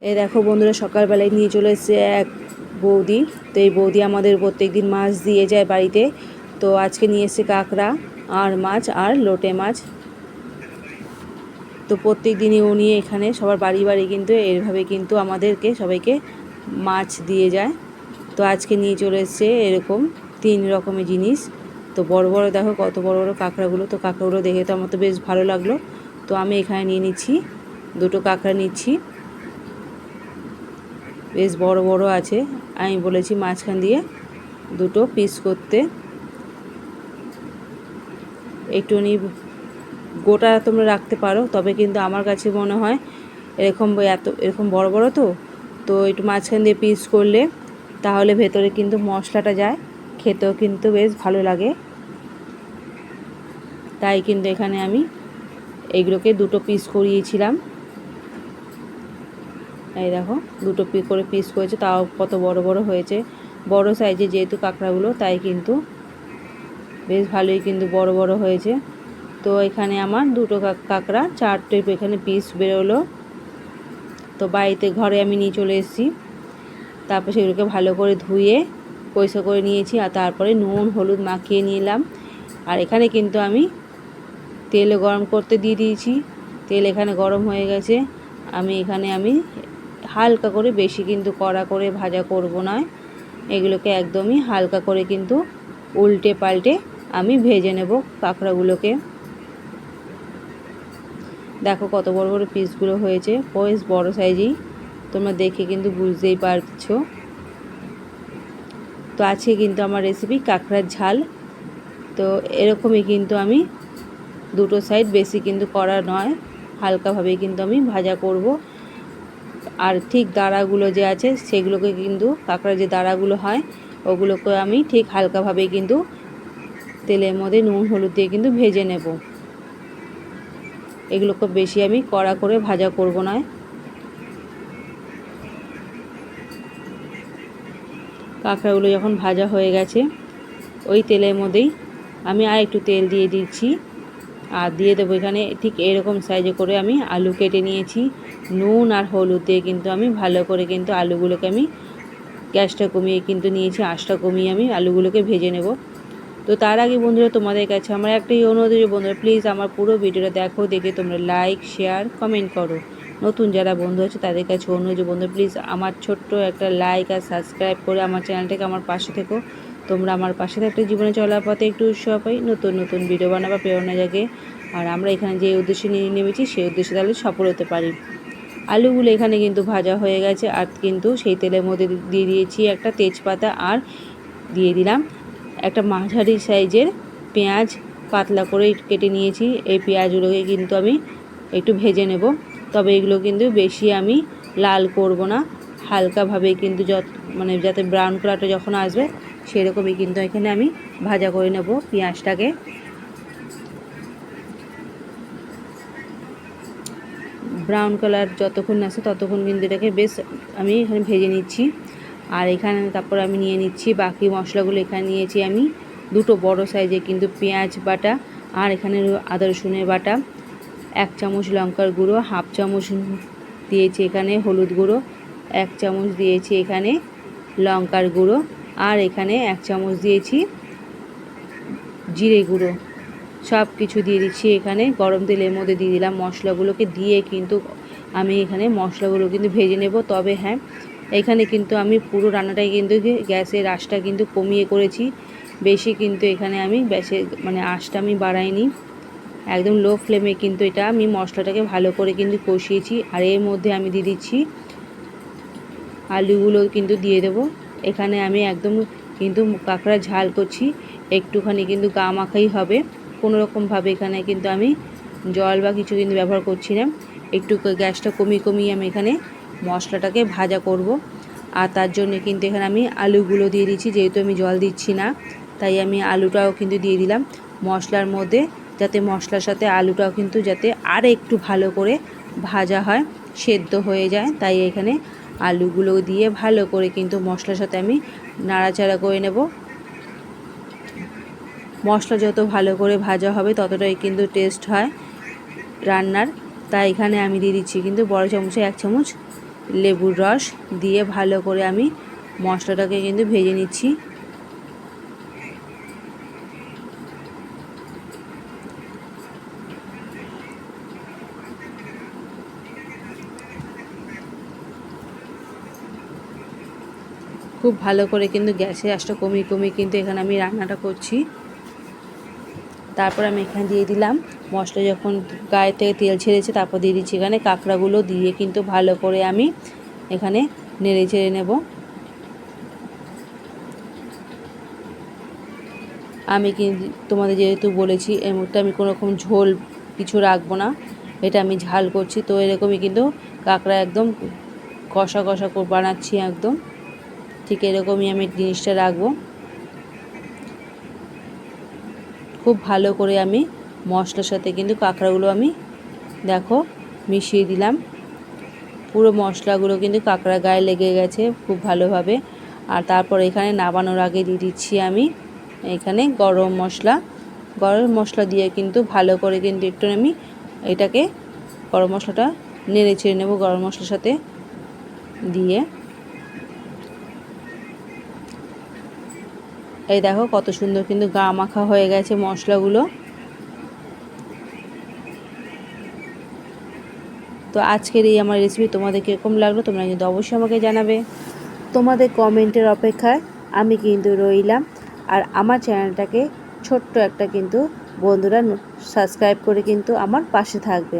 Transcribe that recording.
এই দেখো বন্ধুরা, সকালবেলায় নিয়ে চলে এসেছে এক বৌদি। তো এই বৌদি আমাদের প্রত্যেক দিন মাছ দিয়ে যায় বাড়িতে। তো আজকে নিয়ে এসেছে কাঁকড়া আর মাছ আর লোটে মাছ। তো প্রত্যেক দিনই উনি এখানে সবার বাড়ি বাড়ি কিন্তু এইভাবে কিন্তু আমাদেরকে সবাইকে মাছ দিয়ে যায়। তো আজকে নিয়ে চলে এসেছে এরকম 3 রকমের জিনিস। তো বড় বড় দেখো কত বড় বড় কাঁকড়াগুলো। তো কাঁকড়াগুলো দেখে তো আমার তো বেশ ভালো লাগলো। তো আমি এখানে নিয়ে নিচ্ছি, 2টো কাঁকড়া নিচ্ছি, বেশ বড় বড় আছে। আমি বলেছি মাঝখান দিয়ে 2টো পিস করতে। একটুখানি গোটা তোমরা রাখতে পারো, তবে কিন্তু আমার কাছে মনে হয় এরকম বড় বড় তো একটু মাঝখান দিয়ে পিস করলে তাহলে ভেতরে কিন্তু মশলাটা যায়, খেতেও কিন্তু বেশ ভালো লাগে। তাই কিন্তু এখানে আমি এইগুলোকে 2টো পিস করিয়েছিলাম। এই দেখো 2টো করে পিস করেছে, তাও কত বড় বড় হয়েছে। বড় সাইজে যেহেতু কাঁকড়াগুলো, তাই কিন্তু বেশ ভালোই কিন্তু বড় বড় হয়েছে। তো এখানে আমার 2টো কাঁকড়া 4টে এখানে পিস বেরোলো। তো বাড়িতে ঘরে আমি নিয়ে চলে এসেছি। তারপর সেগুলোকে ভালো করে ধুয়ে পরিষ্কার করে নিয়েছি, আর তারপরে নুন হলুদ মাখিয়ে নিলাম। আর এখানে কিন্তু আমি তেল গরম করতে দিয়ে দিয়েছি। তেল এখানে গরম হয়ে গেছে। আমি হালকা করে, বেশি কিন্তু কড়া করে ভাজা করব না, এগুলোকে একদমই হালকা করে কিন্তু উল্টে পাল্টে আমি ভেজে নেব কাঁকড়াগুলোকে। দেখো কত বড় বড় পিসগুলো হয়েছে, বেশ বড় সাইজেই, তোমরা দেখে কিন্তু বুঝতেই পারছো। তো আজকে কিন্তু আমার রেসিপি কাঁকড়ার ঝাল। তো এরকমই কিন্তু আমি 2টো সাইড বেশি কিন্তু করা নয়, হালকাভাবেই কিন্তু আমি ভাজা করব। আর ঠিক দাঁড়াগুলো যে আছে সেগুলোকে কিন্তু, কাঁকড়ার যে দাঁড়াগুলো হয় ওগুলোকে আমি ঠিক হালকাভাবেই কিন্তু তেলের মধ্যে নুন হলুদ দিয়ে কিন্তু ভেজে নেব। এগুলোকে বেশি আমি কড়া করে ভাজা করব না। কাঁকড়াগুলো যখন ভাজা হয়ে গেছে, ওই তেলের মধ্যেই আমি আর একটু তেল দিয়ে দিচ্ছি, আর দিয়ে দেবো এখানে ঠিক এরকম সাইজে করে আমি আলু কেটে নিয়েছি। নুন আর হলুদ দিয়ে কিন্তু আমি ভালো করে কিন্তু আলুগুলোকে আমি গ্যাসটা কমিয়ে কিন্তু নিয়েছি, আঁচটা কমিয়ে আমি আলুগুলোকে ভেজে নেব। তো তার আগে বন্ধুরা, তোমাদের কাছে আমার একটাই অনুরোধ, বন্ধুরা প্লিজ আমার পুরো ভিডিওটা দেখো, দেখে তোমরা লাইক শেয়ার কমেন্ট করো। নতুন যারা বন্ধু আছে তাদের কাছে অনুরোধ, বন্ধুরা প্লিজ আমার ছোট্ট একটা লাইক আর সাবস্ক্রাইব করে আমার চ্যানেলটাকে আমার পাশে থেকো। তোমরা আমার পাশে থাকতে জীবনে চলার পথে একটু উৎসাহ পাই, নতুন নতুন ভিডিও বানাবা প্রেরণা জাগে। আর আমরা এখানে যে উদ্দেশ্যে নিয়ে নেমেছি সেই উদ্দেশ্যে তাহলে সফল হতে পারি। আলুগুলো এখানে কিন্তু ভাজা হয়ে গেছে, আর কিন্তু সেই তেলের মধ্যে দিয়ে দিয়েছি একটা তেজপাতা, আর দিয়ে দিলাম একটা মাঝারি সাইজের পেঁয়াজ, পাতলা করে কেটে নিয়েছি। এই পেঁয়াজগুলোকে কিন্তু আমি একটু ভেজে নেব, তবে এগুলো কিন্তু বেশি আমি লাল করব না, হালকাভাবে কিন্তু যাতে ব্রাউন কালারটা যখন আসবে সেরকমই কিন্তু এখানে আমি ভাজা করে নেব পেঁয়াজটাকে। ব্রাউন কালার যতক্ষণ আসে ততক্ষণ কিন্তু এটাকে বেশ আমি এখানে ভেজে নিচ্ছি। আর এখানে তারপর আমি নিয়ে নিচ্ছি বাকি মশলাগুলো। এখানে নিয়েছি আমি 2টো বড় সাইজে কিন্তু পেঁয়াজ বাটা, আর এখানে আদা রসুনের বাটা, 1 চামচ লঙ্কার গুঁড়ো, 1/2 চামচ দিয়েছি এখানে হলুদ গুঁড়ো, 1 চামচ দিয়েছি এখানে লঙ্কার গুঁড়ো, আর এখানে 1 চামচ দিয়েছি জিরে গুঁড়ো। সব কিছু দিয়ে দিচ্ছি এখানে, গরম তেলের মধ্যে দিয়ে দিলাম মশলাগুলোকে। দিয়ে কিন্তু আমি এখানে মশলাগুলো কিন্তু ভেজে নেব। তবে হ্যাঁ, এখানে কিন্তু আমি পুরো রান্নাটাই কিন্তু গ্যাসের আঁচটা কিন্তু কমিয়ে করেছি, বেশি কিন্তু এখানে আমি আঁচটা আমি বাড়াইনি, একদম লো ফ্লেমে কিন্তু এটা আমি মশলাটাকে ভালো করে কিন্তু কষিয়েছি। আর এর মধ্যে আমি দিয়ে দিচ্ছি আলুগুলো কিন্তু দিয়ে দেবো। এখানে আমি একদম কিন্তু কাঁকড়া ঝাল করছি, একটুখানি কিন্তু গা মাখাই হবে, কোনোরকমভাবে এখানে কিন্তু আমি জল বা কিছু কিন্তু ব্যবহার করছি না। একটু গ্যাসটা কমিয়ে আমি এখানে মশলাটাকে ভাজা করব। আর তার জন্য কিন্তু এখানে আমি আলুগুলো দিয়ে দিচ্ছি, যেহেতু আমি জল দিচ্ছি না তাই আমি আলুটাও কিন্তু দিয়ে দিলাম মশলার মধ্যে, যাতে মশলার সাথে আলুটাও কিন্তু যাতে আর একটু ভালো করে ভাজা হয়, সেদ্ধ হয়ে যায়। তাই এখানে আলুগুলো দিয়ে ভালো করে কিন্তু মশলার সাথে আমি নাড়াচাড়া করে নেব। মশলা যত ভালো করে ভাজা হবে ততটাই কিন্তু টেস্ট হয় রান্নার। তাই এখানে আমি দিয়ে দিচ্ছি কিন্তু বড় চামচে 1 চামচ লেবুর রস দিয়ে ভালো করে আমি মশলাটাকে কিন্তু ভেজে নিচ্ছি। খুব ভালো করে কিন্তু গ্যাসের আঁচটা কমিয়ে কিন্তু এখানে আমি রান্নাটা করছি। তারপর আমি এখানে দিয়ে দিলাম মশলা যখন গায়ে থেকে তেল ছেড়েছে, তারপর দিয়ে দিচ্ছি এখানে কাঁকড়াগুলো দিয়ে কিন্তু ভালো করে আমি এখানে নেড়ে চেড়ে নেব। আমি কিন্তু তোমাদের যেহেতু বলেছি এর মধ্যে আমি কোনো রকম ঝোল কিছু রাখবো না, এটা আমি ঝাল করছি, তো এরকমই কিন্তু কাঁকড়া একদম কষা কষা করে বানাচ্ছি একদম, ঠিক এরকমই আমি জিনিসটা রাখবো। খুব ভালো করে আমি মশলার সাথে কিন্তু কাঁকড়াগুলো আমি দেখো মিশিয়ে দিলাম। পুরো মশলাগুলো কিন্তু কাঁকড়া গায়ে লেগে গেছে খুব ভালোভাবে। আর তারপর এখানে নামানোর আগে দিয়ে দিচ্ছি আমি এখানে গরম মশলা দিয়ে কিন্তু ভালো করে কিন্তু একটু আমি এটাকে গরম মশলাটা নেড়ে ছেড়ে নেব গরম মশলার সাথে দিয়ে। এই দেখো কত সুন্দর কিন্তু গা মাখা হয়ে গেছে মশলাগুলো। তো আজকের এই আমার রেসিপি তোমাদের কীরকম লাগলো তোমরা কিন্তু অবশ্যই আমাকে জানাবে। তোমাদের কমেন্টের অপেক্ষায় আমি কিন্তু রইলাম। আর আমার চ্যানেলটাকে ছোট্ট একটা কিন্তু বন্ধুরা সাবস্ক্রাইব করে কিন্তু আমার পাশে থাকবে।